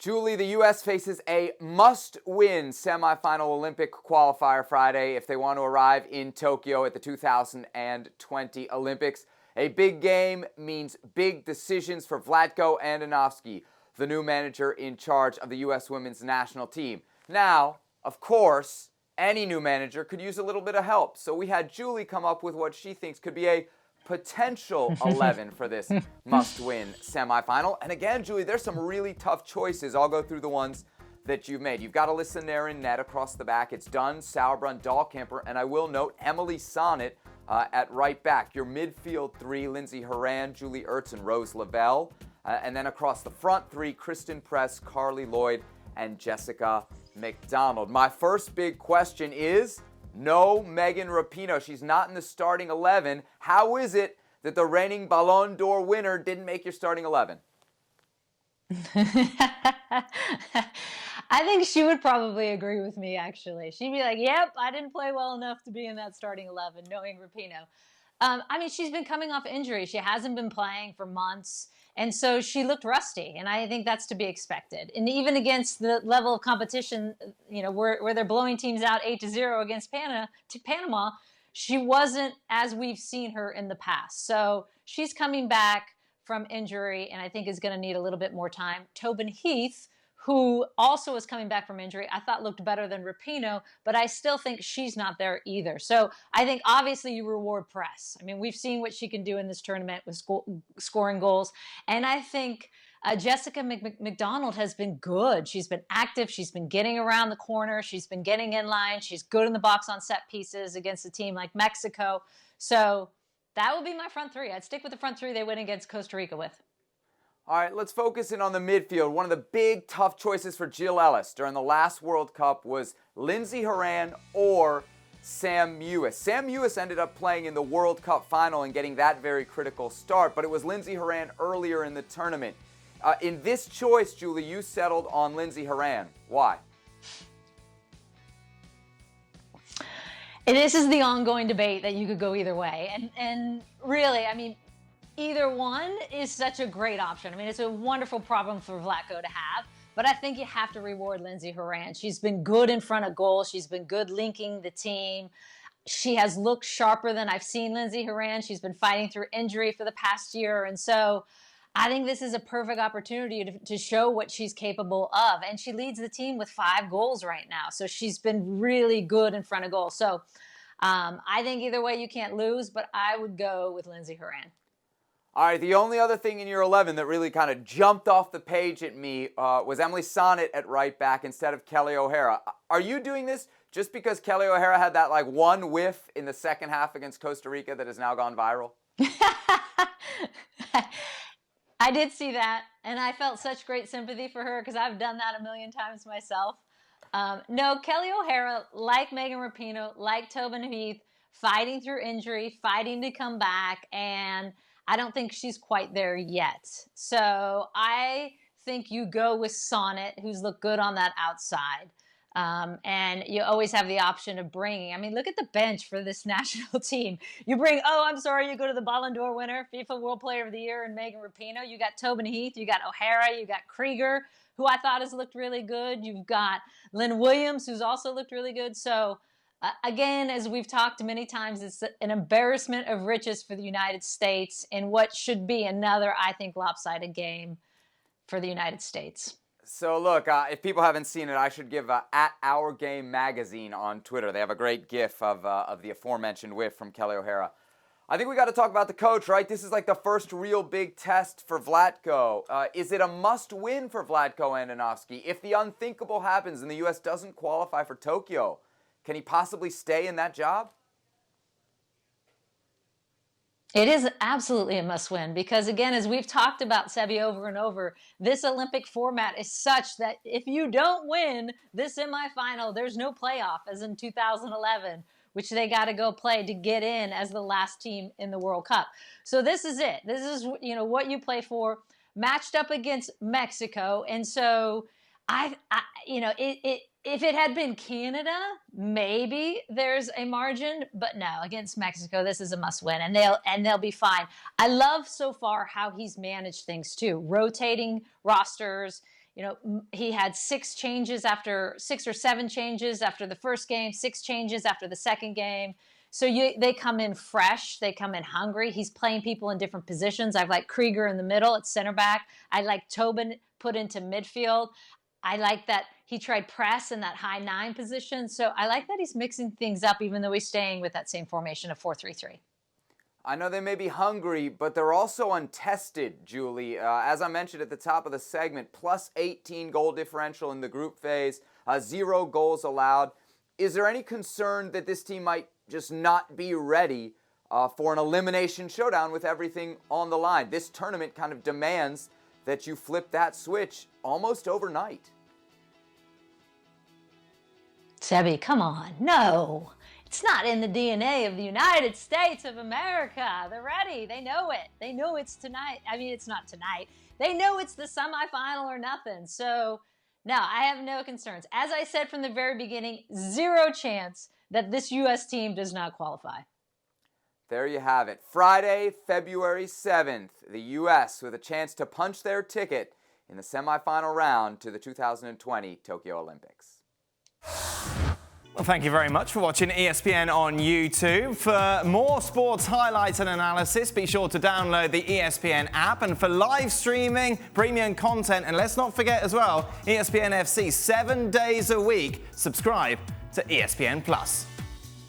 Julie, the U.S. faces a must-win semifinal Olympic qualifier Friday if they want to arrive in Tokyo at the 2020 Olympics. A big game means big decisions for Vlatko Andonovski, the new manager in charge of the U.S. women's national team. Now, of course, any new manager could use a little bit of help. So we had Julie come up with what she thinks could be a potential 11 for this must-win semifinal. And again, Julie, there's some really tough choices. I'll go through the ones that you've made. You've got Alyssa Nair in net across the back. It's Dunn, Sauerbrunn, Dahlkemper, and I will note Emily Sonnett at right back. Your midfield three, Lindsay Horan, Julie Ertz, and Rose Lavelle. And then across the front three, Christen Press, Carly Lloyd, and Jessica McDonald. My first big question is, no Megan Rapinoe. She's not in the starting 11. How is it that the reigning Ballon d'Or winner didn't make your starting 11? I think she would probably agree with me, actually. She'd be like, yep, I didn't play well enough to be in that starting 11, knowing Rapinoe. I mean, she's been coming off injury. She hasn't been playing for months. And so she looked rusty, and I think that's to be expected. And even against the level of competition, you know, where they're blowing teams out 8-0 against Panama, she wasn't as we've seen her in the past. So she's coming back from injury, and I think is going to need a little bit more time. Tobin Heath, who also is coming back from injury, I thought looked better than Rapinoe, but I still think she's not there either. So I think obviously you reward Press. I mean, we've seen what she can do in this tournament with scoring goals. And I think Jessica McDonald has been good. She's been active. She's been getting around the corner. She's been getting in line. She's good in the box on set pieces against a team like Mexico. So that would be my front three. I'd stick with the front three they went against Costa Rica with. All right, let's focus in on the midfield. One of the big, tough choices for Jill Ellis during the last World Cup was Lindsay Horan or Sam Mewis. Sam Mewis ended up playing in the World Cup final and getting that very critical start, but it was Lindsay Horan earlier in the tournament. In this choice, Julie, you settled on Lindsay Horan. Why? And this is the ongoing debate that you could go either way. And really, I mean, either one is such a great option. I mean, it's a wonderful problem for Vlatko to have, but I think you have to reward Lindsay Horan. She's been good in front of goal. She's been good linking the team. She has looked sharper than I've seen Lindsay Horan. She's been fighting through injury for the past year. And so I think this is a perfect opportunity to show what she's capable of. And she leads the team with 5 goals right now. So she's been really good in front of goal. So I think either way you can't lose, but I would go with Lindsay Horan. All right, the only other thing in your 11 that really kind of jumped off the page at me was Emily Sonnett at right back instead of Kelly O'Hara. Are you doing this just because Kelly O'Hara had that like one whiff in the second half against Costa Rica that has now gone viral? I did see that, and I felt such great sympathy for her because I've done that a million times myself. No, Kelly O'Hara, like Megan Rapinoe, like Tobin Heath, fighting through injury, fighting to come back, and I don't think she's quite there yet. So I think you go with Sonnett, who's looked good on that outside. And you always have the option of bringing. I mean, look at the bench for this national team. You bring, you go to the Ballon d'Or winner, FIFA World Player of the Year, and Megan Rapinoe. You got Tobin Heath, you got O'Hara, you got Krieger, who I thought has looked really good. You've got Lynn Williams, who's also looked really good. So again, as we've talked many times, it's an embarrassment of riches for the United States in what should be another, I think, lopsided game for the United States. So look, if people haven't seen it, I should give at Our Game magazine on Twitter. They have a great GIF of the aforementioned whiff from Kelly O'Hara. I think we got to talk about the coach, right? This is like the first real big test for Vlatko. Is it a must-win for Vlatko Andonovski? If the unthinkable happens and the U.S. doesn't qualify for Tokyo, can he possibly stay in that job? It is absolutely a must-win because, again, as we've talked about, Sebi, over and over, this Olympic format is such that if you don't win this semifinal, there's no playoff, as in 2011, which they got to go play to get in as the last team in the World Cup. So this is it. This is, what you play for, matched up against Mexico. And so if it had been Canada, maybe there's a margin, but no, against Mexico, this is a must-win, and they'll be fine. I love so far how he's managed things too, rotating rosters. He had 6 or 7 changes after the first game, 6 changes after the second game. So they come in fresh. They come in hungry. He's playing people in different positions. I like Krieger in the middle at center back. I like Tobin put into midfield. I like that he tried press in that high 9 position. So I like that he's mixing things up, even though he's staying with that same formation of 4-3-3. I know they may be hungry, but they're also untested, Julie. As I mentioned at the top of the segment, plus 18 goal differential in the group phase, 0 goals allowed. Is there any concern that this team might just not be ready for an elimination showdown with everything on the line? This tournament kind of demands that you flip that switch almost overnight. Sebi, come on. No. It's not in the DNA of the United States of America. They're ready. They know it. They know it's tonight. I mean, it's not tonight. They know it's the semifinal or nothing. So, no, I have no concerns. As I said from the very beginning, 0 chance that this U.S. team does not qualify. There you have it. Friday, February 7th, the U.S. with a chance to punch their ticket in the semifinal round to the 2020 Tokyo Olympics. Well, thank you very much for watching ESPN on YouTube. For more sports highlights and analysis, be sure to download the ESPN app. And for live streaming, premium content, and let's not forget as well, ESPN FC 7 days a week. Subscribe to ESPN+.